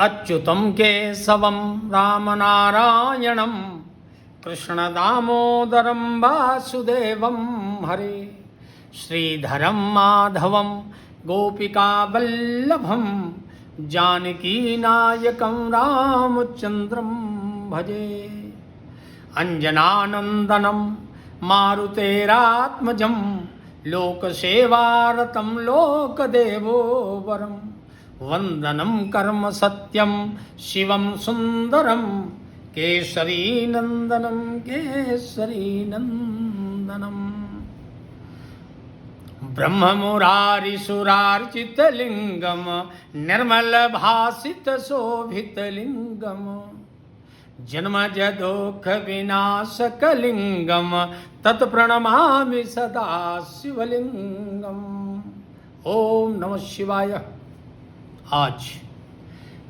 अच्युतं केशवं रामनारायणं कृष्णदामोदरं वासुदेवं हरे श्रीधरं माधवं गोपिकावल्लभं जानकीनायकं रामचन्द्रं भजे। अञ्जनानन्दनं मारुतेरात्मजं लोकसेवारतं लोकदेवोवरं वंदनं कर्म सत्यं शिवं सुंदरं केसरी नंदनम ब्रह्ममुरारिसुरार्चितलिंगम निर्मल भासित शोभितलिंगम जन्मजदोख विनाशकलिंगम तत्प्रणमामि सदा शिवलिंगम। ओम नमः शिवाय। आज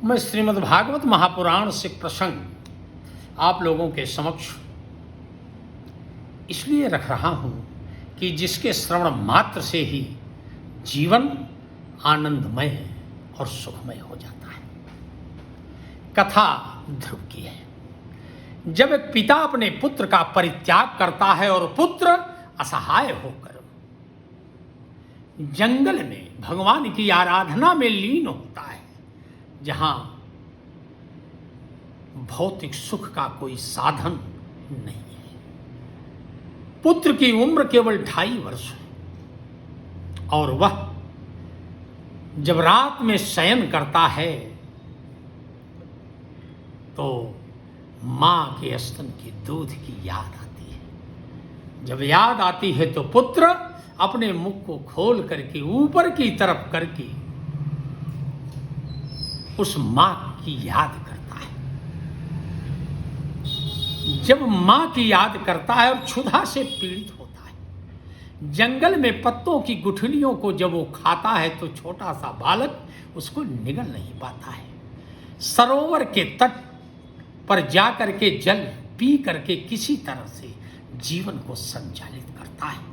मैं श्रीमद् भागवत महापुराण से प्रसंग आप लोगों के समक्ष इसलिए रख रहा हूं कि जिसके श्रवण मात्र से ही जीवन आनंदमय और सुखमय हो जाता है। कथा ध्रुव की है। जब एक पिता अपने पुत्र का परित्याग करता है और पुत्र असहाय होकर जंगल में भगवान की आराधना में लीन होता है, जहां भौतिक सुख का कोई साधन नहीं है। पुत्र की उम्र केवल 2.5 वर्ष है और वह जब रात में शयन करता है तो मां के स्तन के दूध की याद आती है। जब याद आती है तो पुत्र अपने मुख को खोल करके ऊपर की तरफ करके उस मां की याद करता है। जब मां की याद करता है और क्षुधा से पीड़ित होता है, जंगल में पत्तों की गुठलियों को जब वो खाता है तो छोटा सा बालक उसको निगल नहीं पाता है। सरोवर के तट पर जाकर के जल पी करके किसी तरह से जीवन को संचालित करता है।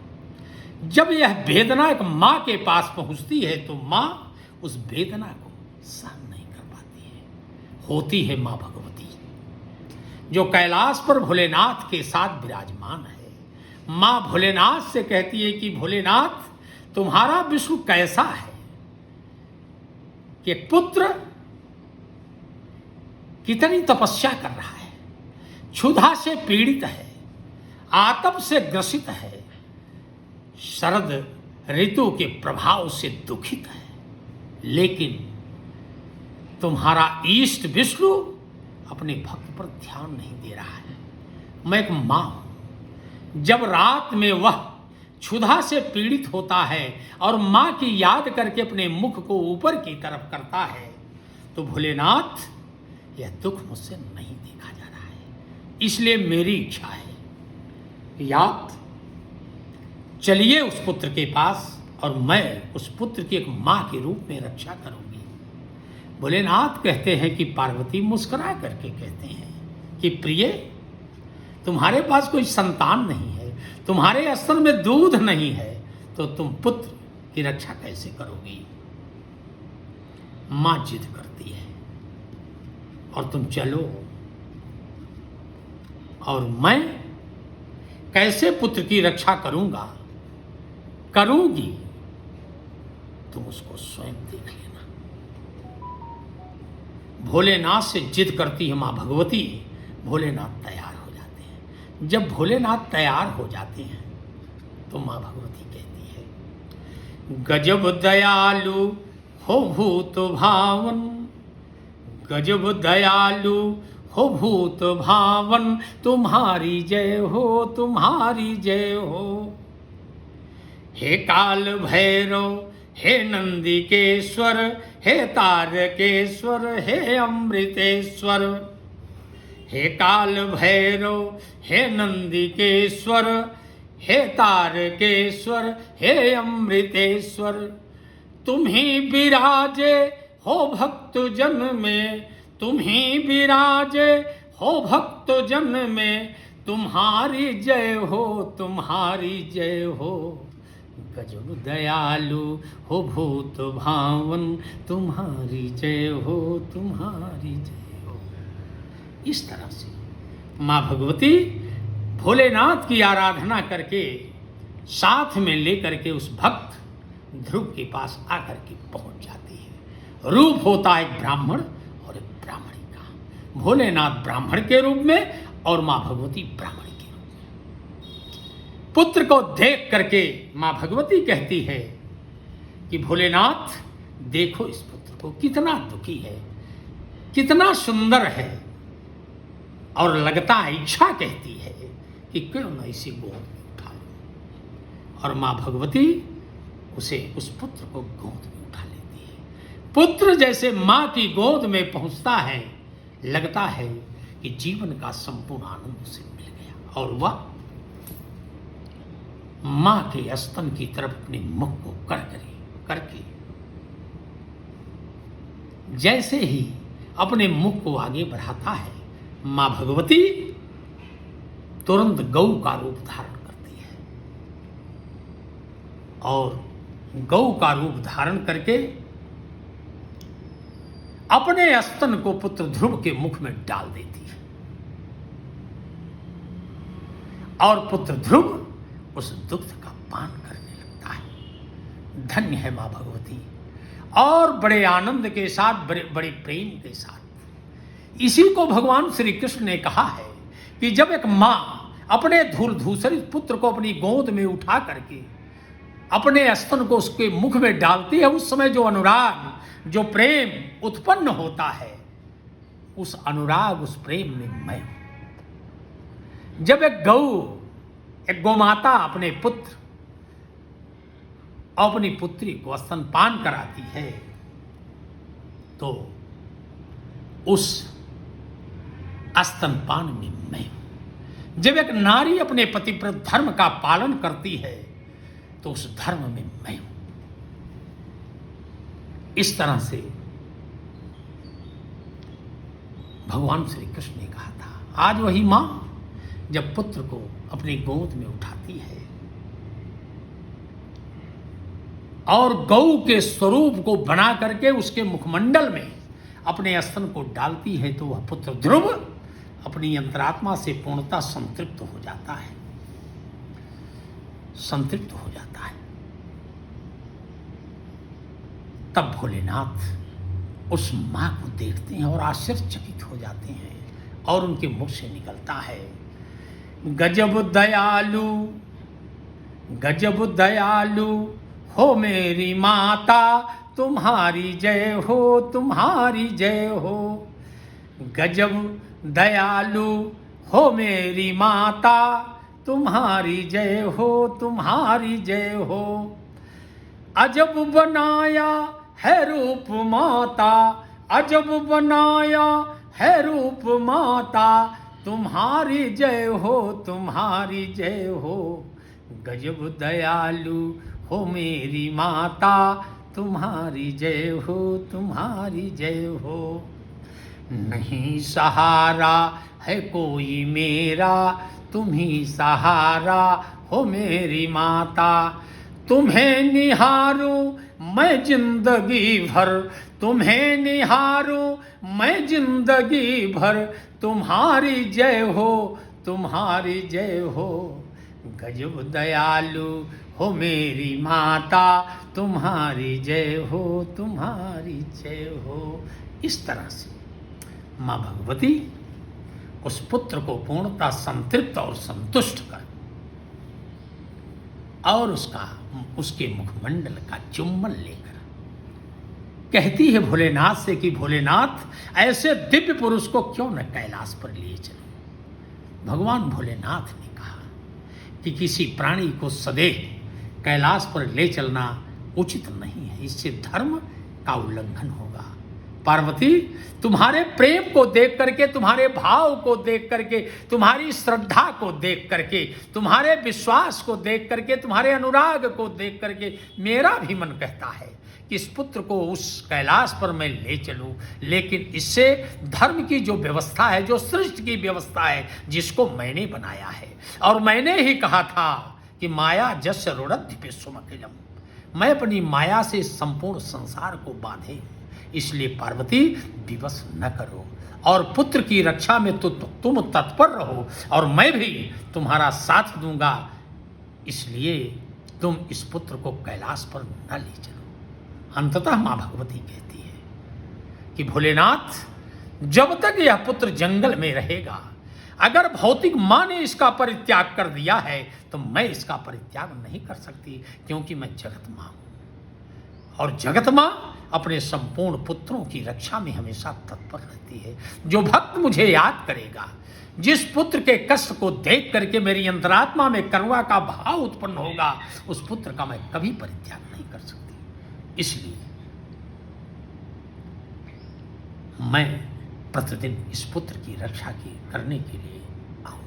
जब यह वेदना एक मां के पास पहुंचती है तो मां उस वेदना को सहन नहीं कर पाती है। होती है मां भगवती, जो कैलाश पर भोलेनाथ के साथ विराजमान है। मां भोलेनाथ से कहती है कि भोलेनाथ, तुम्हारा विश्व कैसा है कि पुत्र कितनी तपस्या कर रहा है, क्षुधा से पीड़ित है, आतप से ग्रसित है, शरद ऋतु के प्रभाव से दुखित है, लेकिन तुम्हारा ईष्ट विष्णु अपने भक्त पर ध्यान नहीं दे रहा है। मैं एक मां हूं। जब रात में वह क्षुधा से पीड़ित होता है और मां की याद करके अपने मुख को ऊपर की तरफ करता है तो भोलेनाथ, यह दुख मुझसे नहीं देखा जा रहा है। इसलिए मेरी इच्छा है कि आप चलिए उस पुत्र के पास और मैं उस पुत्र की एक मां के रूप में रक्षा करूंगी। भोलेनाथ कहते हैं कि पार्वती मुस्कुरा करके कहते हैं कि प्रिय, तुम्हारे पास कोई संतान नहीं है, तुम्हारे स्तन में दूध नहीं है, तो तुम पुत्र की रक्षा कैसे करोगी। मां जिद करती है और तुम चलो, और मैं कैसे पुत्र की रक्षा करूंगी तुम उसको स्वयं देख लेना। भोलेनाथ से जिद करती है मां भगवती। भोलेनाथ तैयार हो जाते हैं। जब भोलेनाथ तैयार हो जाते हैं तो मां भगवती कहती है, गजब दयालु हो भूत भावन, गजब दयालु हो भूत भावन, तुम्हारी जय हो, तुम्हारी जय हो। हे काल भैरव, हे नंदिकेश्वर, हे तारकेश्वर, हे अमृतेश्वर। हे काल भैरव, हे नंदिकेश्वर, हे तारकेश्वर, हे अमृतेश्वर। तुम ही विराजे हो भक्त जन में, तुम ही विराजे हो भक्त जन में, तुम्हारी जय हो, तुम्हारी जय हो। गजब दयालु हो भूत भावन, तुम्हारी जय हो, तुम्हारी जय हो। इस तरह से माँ भगवती भोलेनाथ की आराधना करके साथ में लेकर के उस भक्त ध्रुव के पास आकर के पहुंच जाती है। रूप होता है एक ब्राह्मण और एक ब्राह्मणी का। भोलेनाथ ब्राह्मण के रूप में और माँ भगवती ब्राह्मणी के रूप में। पुत्र को देख करके माँ भगवती कहती है कि भोलेनाथ देखो इस पुत्र को, कितना दुखी है, कितना सुंदर है, और लगता है इच्छा कहती है कि क्यों न इसी गोद में उठा लो। और माँ भगवती उसे उस पुत्र को गोद में उठा लेती है। पुत्र जैसे माँ की गोद में पहुंचता है, लगता है कि जीवन का संपूर्ण आनंद उसे मिल गया, और वह माँ के स्तन की तरफ अपने मुख को करके जैसे ही अपने मुख को आगे बढ़ाता है, माँ भगवती तुरंत गौ का रूप धारण करती है, और गौ का रूप धारण करके अपने स्तन को पुत्र ध्रुव के मुख में डाल देती है, और पुत्र ध्रुव उस दुग्ध का पान करने लगता है। धन्य है मां भगवती। और बड़े आनंद के साथ, बड़े प्रेम के साथ, इसी को भगवान श्री कृष्ण ने कहा है कि जब एक मां अपने धूल धूसरित पुत्र को अपनी गोद में उठा करके अपने स्तन को उसके मुख में डालती है, उस समय जो अनुराग, जो प्रेम उत्पन्न होता है, उस अनुराग, उस प्रेम में मैं हूं। जब एक गौमाता अपने पुत्र और अपनी पुत्री को स्तनपान कराती है, तो उस स्तनपान में मैं हूं। जब एक नारी अपने पतिव्रत धर्म का पालन करती है, तो उस धर्म में मैं हूं। इस तरह से भगवान श्री कृष्ण ने कहा था। आज वही मां जब पुत्र को अपनी गोद में उठाती है और गौ के स्वरूप को बना करके उसके मुखमंडल में अपने स्तन को डालती है, तो वह पुत्र ध्रुव अपनी अंतरात्मा से पूर्णतः संतृप्त हो जाता है, संतृप्त हो जाता है। तब भोलेनाथ उस मां को देखते हैं और आश्चर्यचकित हो जाते हैं, और उनके मुख से निकलता है, गजब दयालु, गजब दयालु हो मेरी माता, तुम्हारी जय हो, तुम्हारी जय हो। गजब दयालु हो मेरी माता, तुम्हारी जय हो, तुम्हारी जय हो। अजब बनाया है रूप माता, अजब बनाया है रूप माता, तुम्हारी जय हो, तुम्हारी जय हो। गजब दयालु हो मेरी माता, तुम्हारी जय हो, तुम्हारी जय हो। नहीं सहारा है कोई मेरा, तुम ही सहारा हो मेरी माता। तुम्हें निहारूं मैं जिंदगी भर, तुम्हें निहारूं मैं जिंदगी भर, तुम्हारी जय हो, तुम्हारी जय हो। गजब दयालु हो मेरी माता, तुम्हारी जय हो, तुम्हारी जय हो। इस तरह से माँ भगवती उस पुत्र को पूर्णतः संतृप्त और संतुष्ट कर और उसके मुखमंडल का चुम्बन लेकर कहती है भोलेनाथ से कि भोलेनाथ ऐसे दिव्य पुरुष को क्यों न कैलाश पर लिए चलो। भगवान भोलेनाथ ने कहा कि किसी प्राणी को सदैव कैलाश पर ले चलना उचित नहीं है, इससे धर्म का उल्लंघन होगा। पार्वती, तुम्हारे प्रेम को देख करके, तुम्हारे भाव को देख करके, तुम्हारी श्रद्धा को देख करके, तुम्हारे विश्वास को देख करके, तुम्हारे अनुराग को देख करके मेरा भी मन कहता है कि इस पुत्र को उस कैलाश पर मैं ले चलूं, लेकिन इससे धर्म की जो व्यवस्था है, जो सृष्टि की व्यवस्था है, जिसको मैंने बनाया है और मैंने ही कहा था कि माया जस्य रुणद्धि विश्वमखिलम, मैं अपनी माया से संपूर्ण संसार को बांधे, इसलिए पार्वती विवश न करो और पुत्र की रक्षा में तो तुम तत्पर रहो और मैं भी तुम्हारा साथ दूंगा, इसलिए तुम इस पुत्र को कैलाश पर न ले चलो। अंततः मां भगवती कहती है कि भोलेनाथ, जब तक यह पुत्र जंगल में रहेगा, अगर भौतिक मां ने इसका परित्याग कर दिया है तो मैं इसका परित्याग नहीं कर सकती, क्योंकि मैं जगत मां हूं और जगत मां अपने संपूर्ण पुत्रों की रक्षा में हमेशा तत्पर रहती है। जो भक्त मुझे याद करेगा, जिस पुत्र के कष्ट को देख करके मेरी अंतरात्मा में करुणा का भाव उत्पन्न होगा, उस पुत्र का मैं कभी परित्याग नहीं कर सकती। इसलिए मैं प्रतिदिन इस पुत्र की रक्षा करने के लिए आऊं।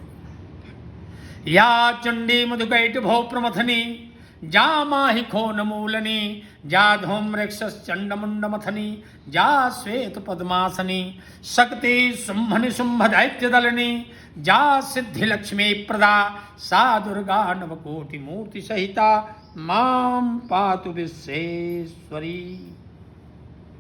या चंडी मधुकैट भो प्रमथनी, जा माहि खोन मूलनी, जा धूम्रक्षस चंड मुंड मथनी, जा श्वेत पद्मासनी, शक्ति शुंभ निशुंभ दैत्य दलनी, जा सिद्धि लक्ष्मी प्रदा, सा दुर्गा नवकोटि मूर्ति सहिता, मां पातु विश्वेश्वरी।